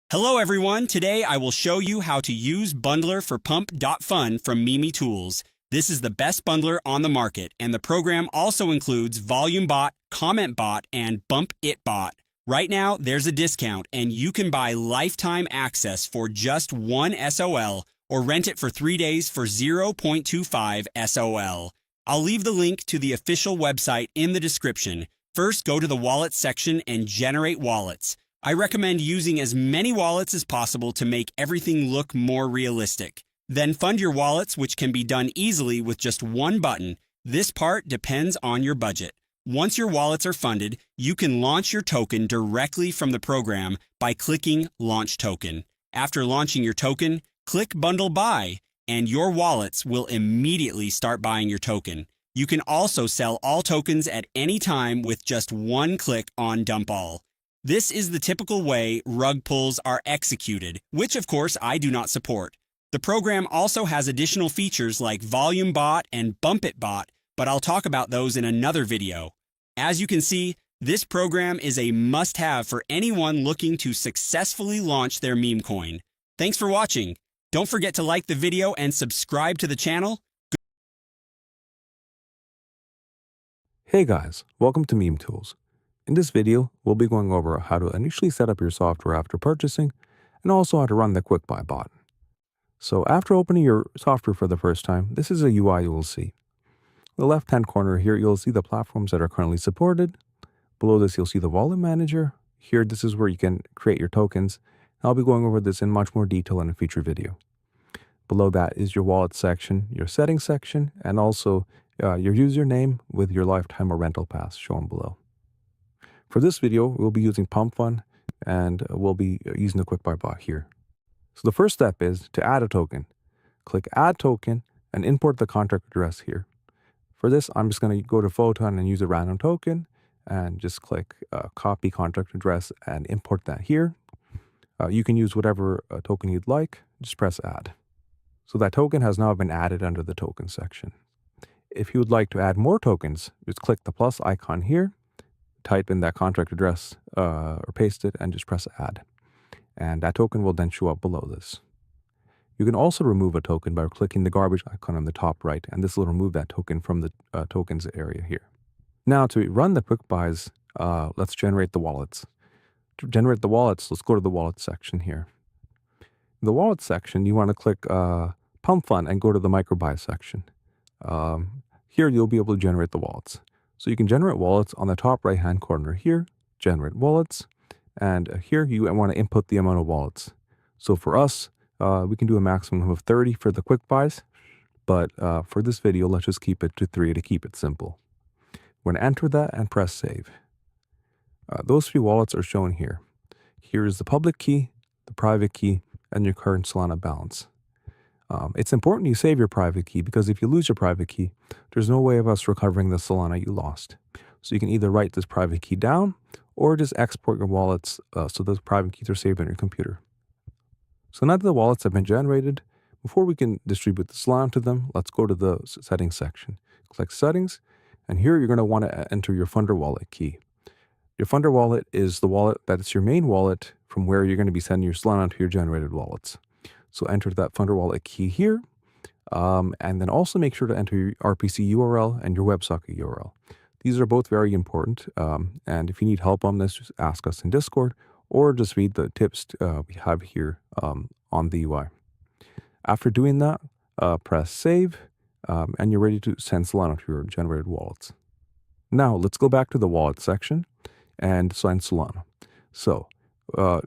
Hello everyone, today I will show you how to use Bundler for pump.fun from Memetools. This is the best bundler on the market, and the program also includes Volume Bot, Comment Bot, and Bump It Bot. Right now, there's a discount, and you can buy lifetime access for just 1 SOL, or rent it for 3 days for 0.25 SOL. I'll leave the link to the official website in the description. First, go to the Wallets section and generate wallets. I recommend using as many wallets as possible to make everything look more realistic. Then fund your wallets, which can be done easily with just one button. This part depends on your budget. Once your wallets are funded, you can launch your token directly from the program by clicking Launch Token. After launching your token, click Bundle Buy, and your wallets will immediately start buying your token. You can also sell all tokens at any time with just one click on Dump All. This is the typical way rug pulls are executed, which of course I do not support. The program also has additional features like Volume Bot and Bump It Bot, but I'll talk about those in another video. As you can see, this program is a must-have for anyone looking to successfully launch their Memecoin. Thanks for watching. Don't forget to like the video and subscribe to the channel. Hey guys, welcome to Memetools. In this video, we'll be going over how to initially set up your software after purchasing, and also how to run the quick buy bot. So after opening your software for the first time, this is a UI you will see. In the left-hand corner here, you'll see the platforms that are currently supported. Below this, you'll see the wallet manager. Here, this is where you can create your tokens. I'll be going over this in much more detail in a future video. Below that is your wallet section, your settings section, and also your username with your lifetime or rental pass shown below. For this video, we'll be using pump.fun, and we'll be using the quick buy bot here. So the first step is to add a token. Click Add Token and import the contract address here. For this, I'm just going to go to Photon and use a random token, and just click Copy Contract Address and import that here. You can use whatever token you'd like. Just press Add. So that token has now been added under the token section. If you would like to add more tokens, just click the plus icon here. Type in that contract address or paste it and just press add. And that token will then show up below this. You can also remove a token by clicking the garbage icon on the top right, and this will remove that token from the tokens area here. Now to run the quick buys, let's generate the wallets. To generate the wallets, let's go to the wallet section here. In the wallet section, you want to click pump.fun and go to the microbuy section. Here you'll be able to generate the wallets. So you can generate wallets on the top right-hand corner here, generate wallets, and here you want to input the amount of wallets. So for us, we can do a maximum of 30 for the quick buys, but for this video, let's just keep it to 3 to keep it simple. We're going to enter that and press save. Those 3 wallets are shown here. Here is the public key, the private key, and your current Solana balance. It's important you save your private key, because if you lose your private key, there's no way of us recovering the Solana you lost. So you can either write this private key down or just export your wallets so those private keys are saved on your computer. So now that the wallets have been generated, before we can distribute the Solana to them, let's go to the settings section. Click settings, and here you're going to want to enter your funder wallet key. Your funder wallet is the wallet that is your main wallet from where you're going to be sending your Solana to your generated wallets. So enter that funder wallet key here, and then also make sure to enter your RPC URL and your WebSocket URL. These are both very important, and if you need help on this, just ask us in Discord, or just read the tips we have here on the UI. After doing that, press save, and you're ready to send Solana to your generated wallets. Now let's go back to the wallet section and send Solana. So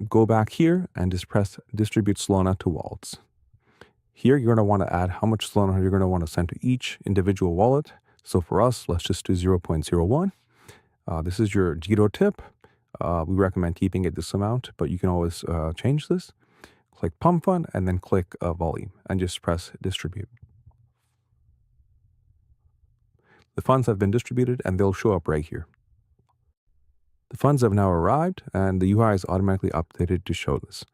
go back here and just press distribute Solana to wallets. Here you're going to want to add how much Solana you're going to want to send to each individual wallet. So for us, let's just do 0.01. This is your Jito tip. We recommend keeping it this amount, but you can always change this. Click pump.fun and then click volume and just press distribute. The funds have been distributed and they'll show up right here. The funds have now arrived, and the UI is automatically updated to show this.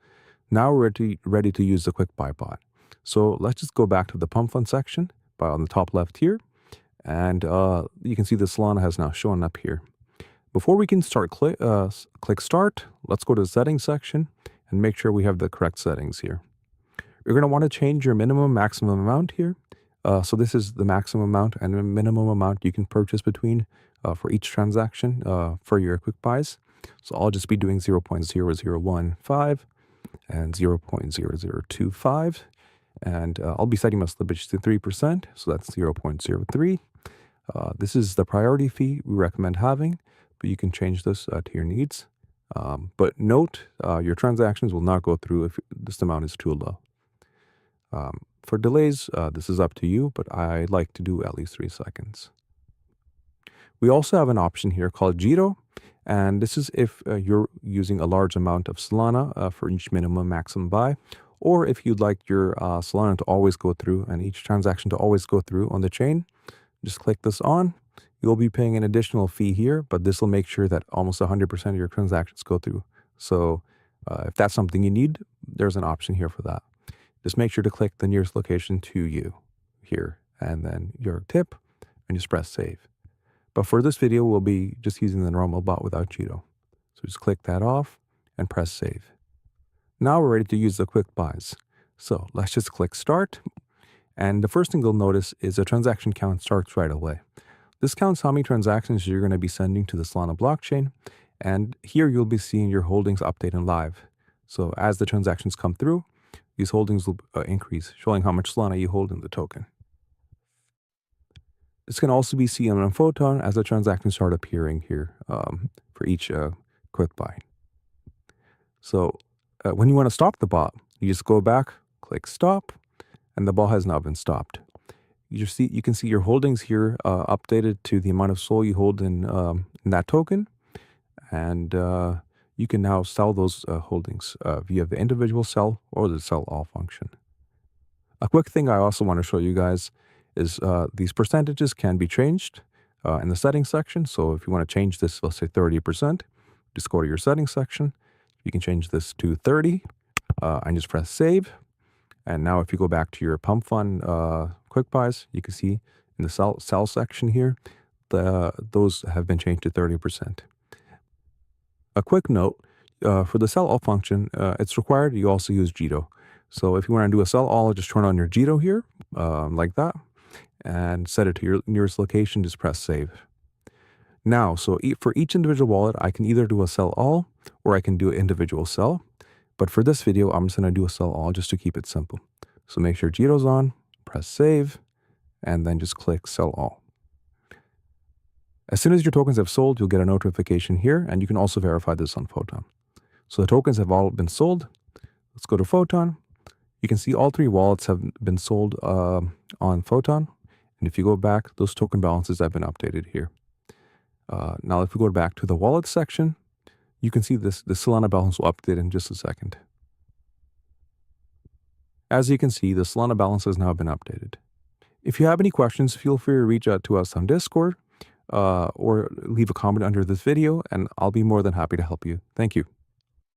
Now we're ready to use the quick buy bot. So let's just go back to the pump.fun section on the top left here, and you can see the Solana has now shown up here. Before we can start, click Start. Let's go to the settings section and make sure we have the correct settings here. You're going to want to change your minimum maximum amount here. So this is the maximum amount and the minimum amount you can purchase between for each transaction for your quick buys. So I'll just be doing 0.0015 and 0.0025. And I'll be setting my slippage to 3%. So that's 0.03. This is the priority fee we recommend having, but you can change this to your needs. But note, your transactions will not go through if this amount is too low. For delays, this is up to you, but I like to do at least 3 seconds. We also have an option here called Jito, and this is if you're using a large amount of Solana for each minimum maximum buy, or if you'd like your Solana to always go through and each transaction to always go through on the chain, just click this on. You'll be paying an additional fee here, but this will make sure that almost 100% of your transactions go through. So if that's something you need, there's an option here for that. Just make sure to click the nearest location to you here, and then your tip, and just press save. But for this video, we'll be just using the normal bot without Jito. So just click that off and press save. Now we're ready to use the quick buys. So let's just click start. And the first thing you'll notice is the transaction count starts right away. This counts how many transactions you're going to be sending to the Solana blockchain. And here you'll be seeing your holdings update in live. So as the transactions come through, these holdings will increase, showing how much Solana you hold in the token. This can also be seen on Photon as the transactions start appearing here for each quick buy. So when you want to stop the bot, you just go back, click stop, and the bot has now been stopped. You can see your holdings here updated to the amount of SOL you hold in that token, and you can now sell those holdings via the individual sell or the sell all function. A quick thing I also want to show you guys is these percentages can be changed in the settings section. So if you want to change this, let's say 30%, just go to your settings section. You can change this to 30 and just press save. And now if you go back to your pump.fun quick buys, you can see in the sell section here, those have been changed to 30%. A quick note, for the sell all function, it's required you also use Jito. So if you want to do a sell all, just turn on your Jito here, like that, and set it to your nearest location, just press save. Now, so for each individual wallet, I can either do a sell all, or I can do an individual sell. But for this video, I'm just going to do a sell all just to keep it simple. So make sure Jito's on, press save, and then just click sell all. As soon as your tokens have sold, you'll get a notification here, and you can also verify this on Photon. So the tokens have all been sold. Let's go to Photon. You can see all 3 wallets have been sold on Photon. And if you go back, those token balances have been updated here. Now, if we go back to the wallet section, you can see the Solana balance will update in just a second. As you can see, the Solana balance has now been updated. If you have any questions, feel free to reach out to us on Discord or leave a comment under this video, and I'll be more than happy to help you. Thank you.